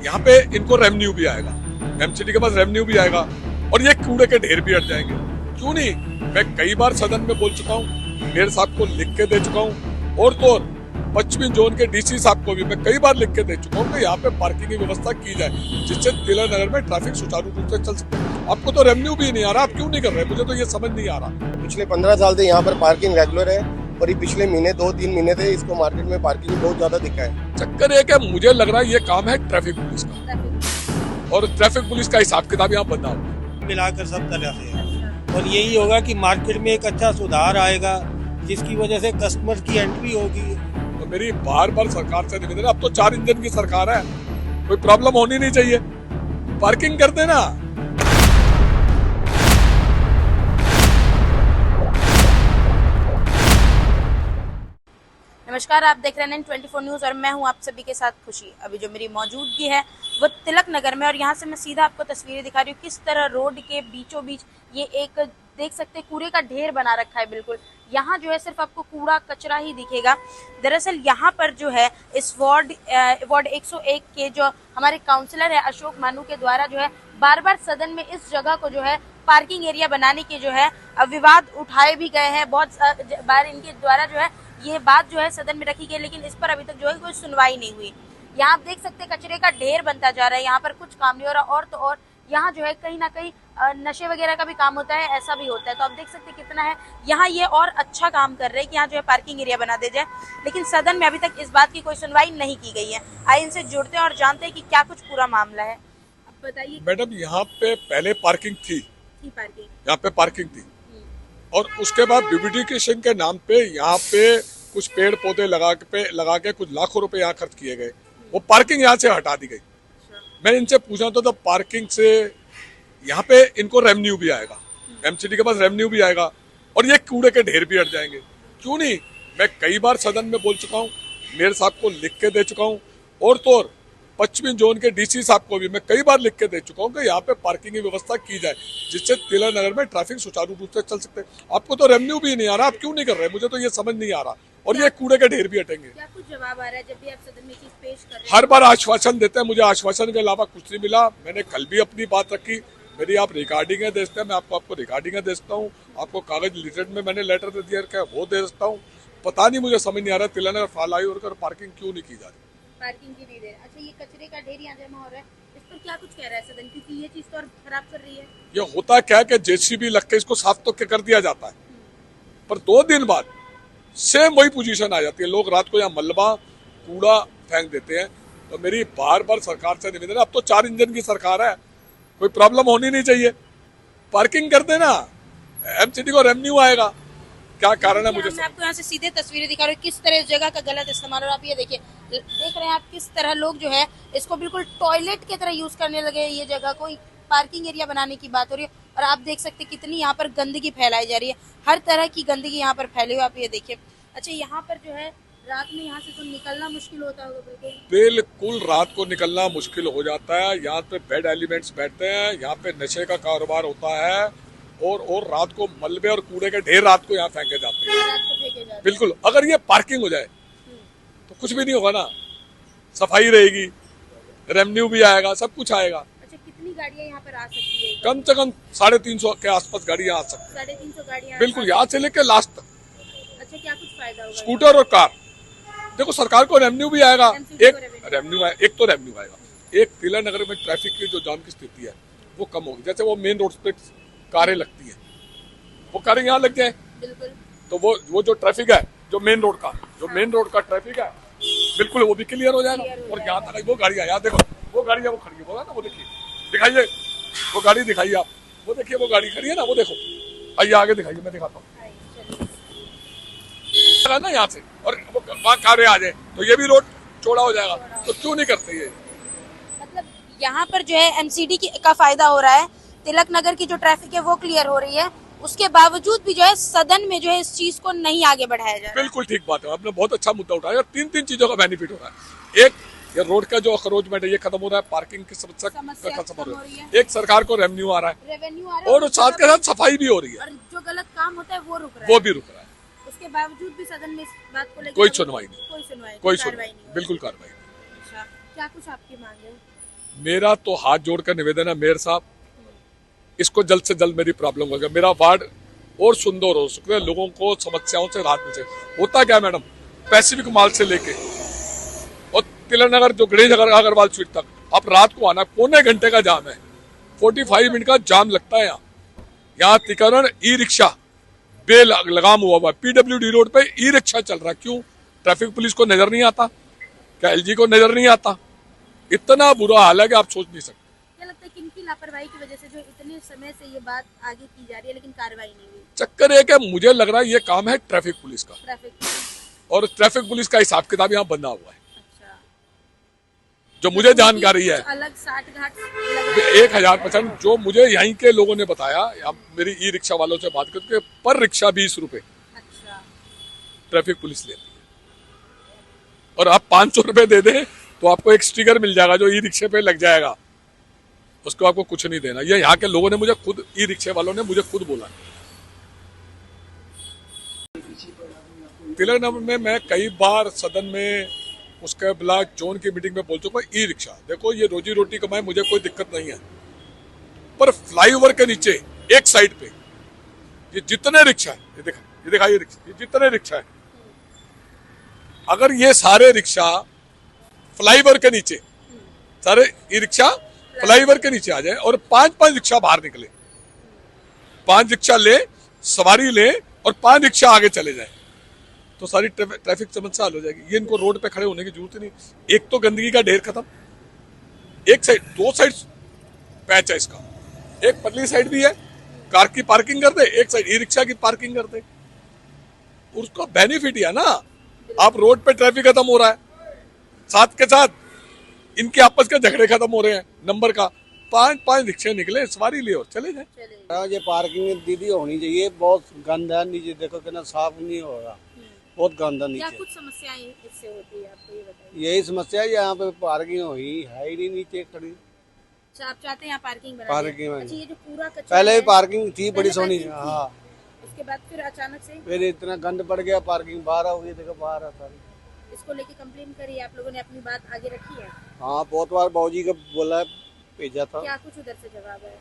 यहाँ पे इनको रेवेन्यू भी आएगा, एमसीडी के पास रेवेन्यू भी आएगा और ये कूड़े के ढेर भी हट जाएंगे। क्यों नहीं, मैं कई बार सदन में बोल चुका हूँ, मेयर साहब को लिख के दे चुका हूँ और तो और पश्चिमी जोन के डीसी साहब को भी मैं कई बार लिख के दे चुका हूँ कि यहाँ पे पार्किंग की व्यवस्था की जाए जिससे तिलक नगर में ट्रैफिक सुचारू रूप से चल सके। आपको तो रेवेन्यू भी नहीं आ रहा, आप क्यों नहीं कर रहे, मुझे तो ये समझ नहीं आ रहा। पिछले 15 साल से यहाँ पर पार्किंग रेगुलर है और ये पिछले महीने 2-3 महीने से इसको मार्केट में पार्किंग बहुत ज्यादा दिखा है। चक्कर एक है, मुझे लग रहा है ये काम है ट्रैफिक पुलिस का और ट्रैफिक पुलिस का हिसाब किताब यहाँ बंदा होगा। मिलाकर सब तरह से है और यही होगा कि मार्केट में एक अच्छा सुधार आएगा जिसकी वजह से कस्टमर की एंट्री होगी। तो मेरी बार बार सरकार से निवेदन है, अब तो 4 इंजन की सरकार है, कोई प्रॉब्लम होनी नहीं चाहिए, पार्किंग कर देना। नमस्कार, आप देख रहे हैं 24 न्यूज़ और मैं हूं आप सभी के साथ खुशी। अभी जो मेरी मौजूदगी है वो तिलक नगर में और यहां से मैं सीधा आपको तस्वीरें दिखा रही हूं किस तरह रोड के बीचों बीच ये एक देख सकते हैं कूड़े का ढेर बना रखा है। बिल्कुल यहाँ जो है सिर्फ आपको कूड़ा कचरा ही दिखेगा। दरअसल यहाँ पर जो है इस वार्ड 101 के जो हमारे काउंसलर है अशोक मानू के द्वारा जो है बार बार सदन में इस जगह को जो है पार्किंग एरिया बनाने के जो है विवाद उठाए भी गए हैं। बहुत बार इनके द्वारा जो है ये बात जो है सदन में रखी गई, लेकिन इस पर अभी तक जो है कोई सुनवाई नहीं हुई। यहाँ आप देख सकते हैं कचरे का ढेर बनता जा रहा है, यहाँ पर कुछ काम नहीं हो रहा और तो और यहाँ जो है कहीं ना कहीं नशे वगैरह का भी काम होता है, ऐसा भी होता है। तो आप देख सकते हैं कितना है यहाँ ये और अच्छा काम कर रहे हैं कि यहाँ जो है पार्किंग एरिया बना दे जाए, लेकिन सदन में अभी तक इस बात की कोई सुनवाई नहीं की गई है। आइए इनसे जुड़ते हैं और जानते हैं कि क्या कुछ पूरा मामला है। अब बताइए मैडम, यहाँ पे पहले पार्किंग थी, पार्किंग यहाँ पे पार्किंग थी और उसके बाद ब्यूटिफिकेशन के नाम पे यहाँ पे कुछ पेड़ पौधे लगा के कुछ लाखों रुपए यहाँ खर्च किए गए, वो पार्किंग यहाँ से हटा दी गई। मैं इनसे पूछा तो पार्किंग से यहाँ पे इनको रेवेन्यू भी आएगा, एमसीडी के पास रेवेन्यू भी आएगा और ये कूड़े के ढेर भी हट जाएंगे। क्यों नहीं, मैं कई बार सदन में बोल चुका हूँ, मेयर साहब को लिख के दे चुका हूँ और तो और पश्चिमी जोन के डीसी साहब को भी मैं कई बार लिख के दे चुका हूँ कि यहाँ पे पार्किंग की व्यवस्था की जाए जिससे तिलक नगर में ट्रैफिक सुचारू रूप से चल सकते। आपको तो रेवेन्यू भी नहीं आ रहा, आप क्यों नहीं कर रहे, मुझे तो ये समझ नहीं आ रहा और ये कूड़े के ढेर भी हटेंगे। क्या कुछ जवाब आ रहा है जब भी आप सदन में चीज पेश कर रहे हैं? हर बार आश्वासन देते हैं, मुझे आश्वासन के अलावा कुछ नहीं मिला। मैंने कल भी अपनी बात रखी, मेरी आप रिकॉर्डिंगें दे सकते हैं, मैं आपको रिकॉर्डिंगें दे सकता हूँ, आपको कागज लिटरेट में मैंने लेटर दे दिया है वो दे सकता हूँ। पता नहीं, मुझे समझ नहीं आ रहा तिलक नगर फ्लाईओवर पर पार्किंग क्यों नहीं की जा रही। पार्किंग की नहीं दे। अच्छा, ये कचरे का ढेर यहाँ जमा हो रहा है, इस पर क्या कुछ कह रहा है सदन, क्योंकि ये चीज तो और खराब कर रही है। ये होता क्या है कि जेसीबी लग के इसको साफ तो कर दिया जाता है, पर 2 दिन बाद सेम वही पोजीशन आ जाती है, लोग रात को यहाँ मलबा कूड़ा फेंक देते हैं। तो मेरी बार बार सरकार से निवेदन है, अब तो 4 इंजन की सरकार है, कोई प्रॉब्लम होनी नहीं चाहिए, पार्किंग कर देना, एमसीडी को रेवेन्यू आएगा। क्या कारण है मुझे? मैं आपको यहाँ से सीधे तस्वीरें दिखा रही हूँ किस तरह इस जगह का गलत इस्तेमाल हो रहा है। आप ये देखिए, देख रहे हैं आप किस तरह लोग जो है इसको बिल्कुल टॉयलेट की तरह यूज करने लगे। ये जगह को पार्किंग एरिया बनाने की बात हो रही है और आप देख सकते हैं कितनी यहाँ पर गंदगी फैलाई जा रही है, हर तरह की गंदगी यहाँ पर फैली हुई, आप ये देखिए। अच्छा, यहाँ पर जो है रात में यहाँ से तो निकलना मुश्किल होता होगा। बिल्कुल रात को निकलना मुश्किल हो जाता है, यहाँ पे बैड एलिमेंट्स बैठते हैं, यहाँ पे नशे का कारोबार होता है और रात को मलबे और कूड़े के ढेर रात को यहाँ फेंके जाते हैं। बिल्कुल, अगर ये पार्किंग हो जाए तो कुछ भी नहीं होगा ना, सफाई रहेगी, रेवेन्यू भी आएगा, सब कुछ आएगा। अच्छा, कितनी गाड़ियाँ यहाँ पर आ सकती है? कम से कम 350 के आसपास गाड़ियाँ आ सकती है। 350 गाड़ियाँ? बिल्कुल, यहाँ से लेकर लास्ट तक। अच्छा, क्या कुछ फायदा होगा? स्कूटर और कार, देखो सरकार को रेवेन्यू भी आएगा, एक तो रेवेन्यू आएगा, एक तिलक नगर में ट्रैफिक की जो जाम की स्थिति है वो कम होगी। जैसे वो मेन रोड पे कारें लगती है, वो कारें यहाँ लग जाए तो वो जो ट्रैफिक है, जो मेन रोड का ट्रैफिक है, बिल्कुल वो भी क्लियर हो जाएगा। और यहाँ तक वो गाड़ियाँ, यहाँ देखो वो गाड़ियाँ वो खड़ी है, बोला ना, वो देखिए, दिखाइए वो गाड़ी, दिखाइए आप, वो देखिए वो गाड़ी खड़ी है ना, वो देखो, आइए आगे दिखाइए, मैं दिखाता हूँ ना यहाँ से, और वहाँ कारें आ जाए तो ये भी रोड चौड़ा हो जाएगा। तो क्यों नहीं करते ये? मतलब यहाँ पर जो है एमसीडी का फायदा हो रहा है, तिलक नगर की जो ट्रैफिक है वो क्लियर हो रही है, उसके बावजूद भी जो है सदन में जो है इस चीज को नहीं आगे बढ़ाया जा रहा है। बिल्कुल ठीक बात है, आपने बहुत अच्छा मुद्दा उठाया। 3 चीजों का बेनिफिट हो रहा है। एक, ये रोड का जो अखरोचमेंट है ये खत्म हो रहा है, पार्किंग की समस्या खत्म हो रही है, एक सरकार को रेवेन्यू आ रहा है और साथ के साथ सफाई भी हो रही है, और जो गलत काम होता है वो रुक रहा है, वो भी रुक रहा है। उसके बावजूद भी सदन में इस बात को लेकर कोई सुनवाई नहीं, कोई सुनवाई, बिल्कुल कार्रवाई नहीं। अच्छा, क्या कुछ आपकी मांग है? मेरा तो हाथ जोड़कर निवेदन है मेयर साहब, इसको जल्द से जल्द मेरी प्रॉब्लम होगा, मेरा वार्ड और सुंदर हो सकते, लोगों को समस्याओं से राहत मिल सके। होता क्या मैडम, पैसिफिक मॉल से लेके और तिलक नगर जो गणेश अग्रवाल स्वीट तक आप रात को आना, पौने घंटे का जाम है, 45 मिनट का जाम लगता है। यहाँ तिकरण ई रिक्शा लगाम हुआ, पीडब्ल्यूडी रोड पे ई रिक्शा चल रहा है। क्यों? ट्रैफिक पुलिस को नजर नहीं आता क्या? एलजी को नजर नहीं आता? इतना बुरा हाल है कि आप सोच नहीं सकते। क्या लगता है किनकी लापरवाही की वजह से जो इतने समय से ये बात आगे की जा रही है लेकिन कार्रवाई नहीं हुई? चक्कर है कि मुझे लग रहा है ये काम है ट्रैफिक पुलिस का, ट्रैफिक और ट्रैफिक पुलिस का हिसाब किताब यहाँ बंधा हुआ है। अच्छा, जो मुझे जानकारी है अलग 60 घाट लग रहा है। 1000% जो मुझे यहीं के लोगों ने बताया, मेरी ई रिक्शा वालों से बात करके, पर रिक्शा 20 रुपए अच्छा, ट्रैफिक पुलिस लेती है, और आप 500 रुपए दे दें तो आपको एक स्टिकर मिल जाएगा जो ई रिक्शे पे लग जाएगा, उसको आपको कुछ नहीं देना। ये यहाँ के लोगों ने मुझे खुद, ई रिक्शे वालों ने मुझे खुद बोला। तिलक नगर में मैं कई बार सदन में, उसके ब्लॉक जोन की मीटिंग में बोल चुका, ई रिक्शा देखो ये रोजी रोटी कमाए, मुझे कोई दिक्कत नहीं है, पर फ्लाईओवर के नीचे एक साइड पे ये जितने रिक्शा है, ये दिखाइए रिक्शा, ये जितने रिक्शा है, अगर ये सारे रिक्शा फ्लाईओवर के नीचे, सारे ई रिक्शा फ्लाईओवर के नीचे आ जाए और 5-5 रिक्शा बाहर निकले, 5 रिक्शा ले, सवारी ले और 5 रिक्शा आगे चले जाए, तो सारी ट्रैफिक समस्या हल हो जाएगी। ये इनको रोड पे खड़े होने की जरूरत ही नहीं। एक तो गंदगी का ढेर खत्म, एक साइड, 2 साइड पैच है इसका, एक पतली साइड भी है, कार की पार्किंग कर दे, एक साइड ई रिक्शा की पार्किंग कर दे, उसका बेनिफिट है ना। आप रोड पे ट्रैफिक खत्म हो रहा है, साथ के साथ इनके आपस के झगड़े खत्म हो रहे हैं, नंबर का 5-5 रिक्शे निकले, सवारी ले और चले जाए। ये पार्किंग दीदी होनी चाहिए, बहुत गंद है नीचे, देखो कितना साफ नहीं हो रहा, बहुत गंदा क्या नीचे। कुछ समस्याएं इससे होती है आपको ये बताइए? यही समस्या है, यहाँ पे पार्किंग हुई है ही नहीं नीचे खड़ी। अच्छा, आप चाहते हैं यहाँ पार्किंग बना पार्किंग दें? अच्छा, ये जो पूरा कचरा पहले है, भी पार्किंग थी बड़ी पहले सोनी, पार्किंग थी। हाँ, उसके बाद फिर अचानक से फिर इतना गंद पड़ गया, पार्किंग बाहर हो गई, देखो बाहर है सारी। इसको लेके कंप्लेन करी, आप लोगों ने अपनी बात आगे रखी है? हाँ, बहुत बार बाबूजी को बोला है, भेजा था, क्या कुछ उधर से जवाब है?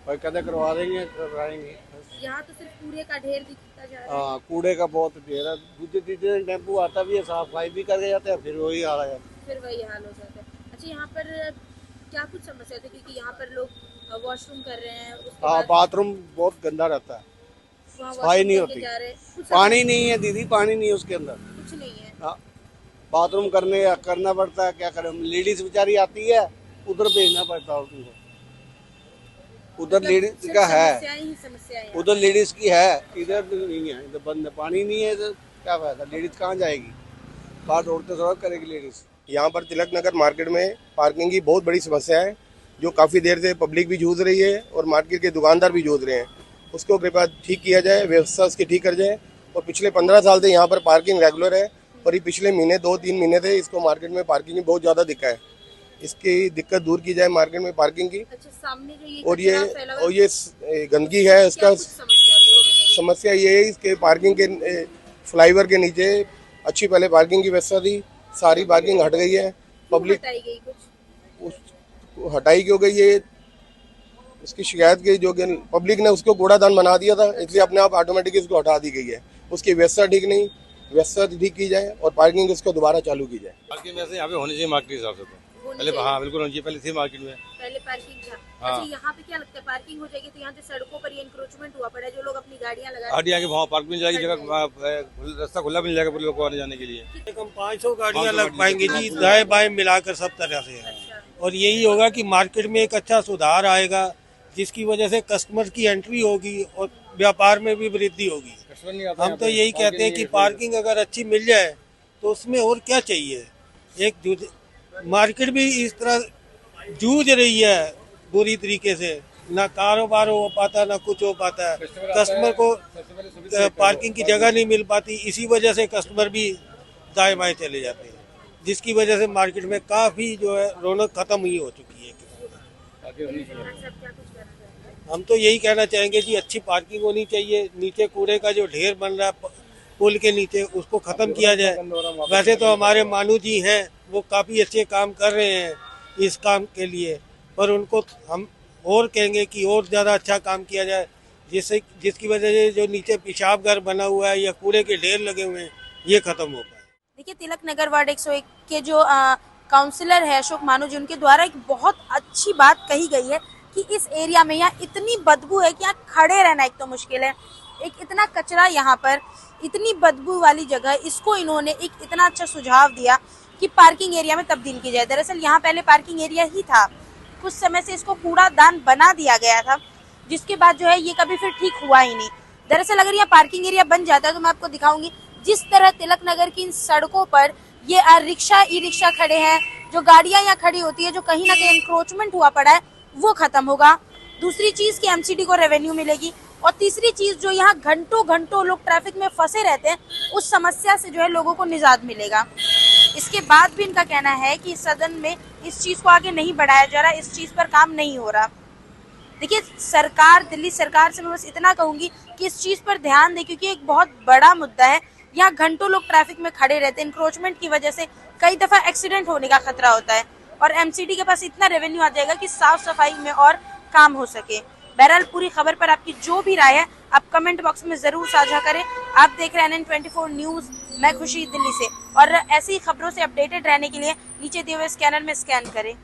भाई कदे करवा देंगे, करवाएंगे। यहाँ तो सिर्फ कूड़े का ढेर दिखता जा रहा है। हाँ, कूड़े का बहुत ढेर है, दूसरे तीसरे टेम्पू आता भी है, साफ सफाई भी करके जाते हैं, फिर वही हाल है। फिर वही हाल हो जाता है। अच्छा, यहाँ पर क्या कुछ समस्या होती है? क्योंकि यहाँ पर लोग वॉशरूम कर रहे हैं, उसके हाँ, बाद बाथरूम बहुत गंदा रहता है, वहाँ सफाई वॉशरूम नहीं करके होती। जा रहे हैं। कुछ पानी नहीं है दीदी, पानी नहीं है उसके अंदर। कुछ नहीं है। हाँ, बाथरूम करना पड़ता है, क्या करें, लेडीज बेचारी आती है, उधर भेजना पड़ता है उनको, उधर मतलब लेडीज सिर्फ का है, समस्याएं ही समस्याएं हैं। उधर लेडीज की है, इधर नहीं है, इधर बंद है, पानी नहीं है, इधर क्या फायदा, लेडीज कहाँ जाएगी, बाहर दौड़ते थोड़ा करेगी लेडीज। यहाँ पर तिलक नगर मार्केट में पार्किंग की बहुत बड़ी समस्या है, जो काफ़ी देर से पब्लिक भी जूझ रही है और मार्केट के दुकानदार भी जूझ रहे हैं। उसको कृपया ठीक किया जाए, व्यवस्था उसकी ठीक कर जाए। और पिछले 15 साल से यहाँ पर पार्किंग रेगुलर है, और ये पिछले महीने 2-3 महीने से इसको मार्केट में पार्किंग की बहुत ज़्यादा दिक्कत है। इसकी दिक्कत दूर की जाए मार्केट में पार्किंग की। अच्छा, सामने जो ये और कचरा फैला हुआ है, ये गंदगी है, क्या इसका कुछ समस्या थी वो बताइए? समस्या ये है, इसके पार्किंग के फ्लाईओवर के नीचे अच्छी पहले पार्किंग की व्यवस्था थी, सारी पार्किंग हट गई है, क्यों पब्लिक हटाई गई कुछ? उस हटाई क्यों गई है, उसकी शिकायत की, जो कि पब्लिक ने उसको कूड़ादान बना दिया था, इसलिए अपने आप ऑटोमेटिकली उसको हटा दी गई है। उसकी व्यवस्था ठीक नहीं, व्यवस्था ठीक की जाए और पार्किंग उसको दोबारा चालू की जाए। पार्किंग वैसे यहाँ पे होनी चाहिए मार्केट के हिसाब से, तो होनी पहले, चाहिए। हाँ बिल्कुल होनी चाहिए, पहले थी मार्केट में। पहले पार्किंग था। हाँ। अच्छा, यहाँ पे क्या लगता है पार्किंग हो जाएगी तो यहाँ से सड़कों पर ये इंक्रोचमेंट हुआ पड़ा है, जो लोग अपनी गाड़ियाँ लगा गाड़ी आगे वहाँ पार्क मिल जाएगी, जगह रास्ता खुला मिल जाएगा लोगों को आने जाने के लिए। कम 500 गाड़ियाँ 500 लग पाएंगी जी, दाएं बाएं मिलाकर सब तरह से। अच्छा, और यही होगा कि मार्केट में एक अच्छा सुधार आएगा, जिसकी वजह से कस्टमर की एंट्री होगी और व्यापार में भी वृद्धि होगी। हम तो यही कहते हैं कि पार्किंग अगर अच्छी मिल जाए तो उसमें और क्या चाहिए। एक मार्केट भी इस तरह जूझ रही है बुरी तरीके से, ना कारोबार हो पाता ना कुछ हो पाता है, कस्टमर को पार्किंग की जगह नहीं मिल पाती, इसी वजह से कस्टमर भी दाएं बाएं चले जाते हैं, जिसकी वजह से मार्केट में काफ़ी जो है रौनक खत्म ही हो चुकी है। आप क्या कुछ कहना चाहते हैं? हम तो यही कहना चाहेंगे कि अच्छी पार्किंग होनी चाहिए, नीचे कूड़े का जो ढेर बन रहा है पुल के नीचे उसको ख़त्म किया जाए। वैसे तो हमारे मानू जी हैं, वो काफ़ी अच्छे काम कर रहे हैं, इस काम के लिए, पर उनको हम और कहेंगे कि और ज़्यादा अच्छा काम किया जाए, जिसकी वजह से जो नीचे पेशाब घर बना हुआ है या कूड़े के ढेर लगे हुए हैं ये खत्म हो पाए। देखिए, तिलक नगर वार्ड 101 के जो काउंसलर है अशोक मानू जी, उनके द्वारा एक बहुत अच्छी बात कही गई है कि इस एरिया में यहाँ इतनी बदबू है कि यहाँ खड़े रहना एक तो मुश्किल है, एक इतना कचरा यहाँ पर, इतनी बदबू वाली जगह, इसको इन्होंने एक इतना अच्छा सुझाव दिया कि पार्किंग एरिया में तब्दील की जाए। दरअसल यहाँ पहले पार्किंग एरिया ही था, कुछ समय से इसको कूड़ादान बना दिया गया था, जिसके बाद जो है ये कभी फिर ठीक हुआ ही नहीं। दरअसल अगर यहाँ पार्किंग एरिया बन जाता है तो मैं आपको दिखाऊंगी जिस तरह तिलक नगर की इन सड़कों पर ये रिक्शा ई रिक्शा खड़े हैं, जो गाड़ियां यहाँ खड़ी होती है, जो कहीं ना कहीं इंक्रोचमेंट हुआ पड़ा है वो खत्म होगा। दूसरी चीज कि एमसीडी को रेवेन्यू मिलेगी, और तीसरी चीज जो यहाँ घंटों घंटों लोग ट्रैफिक में फंसे रहते हैं उस समस्या से जो है लोगों को निजात मिलेगा। इसके बाद भी इनका कहना है कि सदन में इस चीज को आगे नहीं बढ़ाया जा रहा, इस चीज पर काम नहीं हो रहा। देखिए, सरकार, दिल्ली सरकार से मैं बस इतना कहूंगी कि इस चीज पर ध्यान दे, क्योंकि एक बहुत बड़ा मुद्दा है। यहाँ घंटों लोग ट्रैफिक में खड़े रहते हैं, इंक्रोचमेंट की वजह से कई दफा एक्सीडेंट होने का खतरा होता है, और एमसीडी के पास इतना रेवेन्यू आ जाएगा कि साफ सफाई में और काम हो सके। बहरहाल, पूरी खबर पर आपकी जो भी राय है आप कमेंट बॉक्स में जरूर साझा करें। आप देख रहे हैं NN24 न्यूज, मैं खुशी, दिल्ली से, और ऐसी खबरों से अपडेटेड रहने के लिए नीचे दिए हुए स्कैनर में स्कैन करें।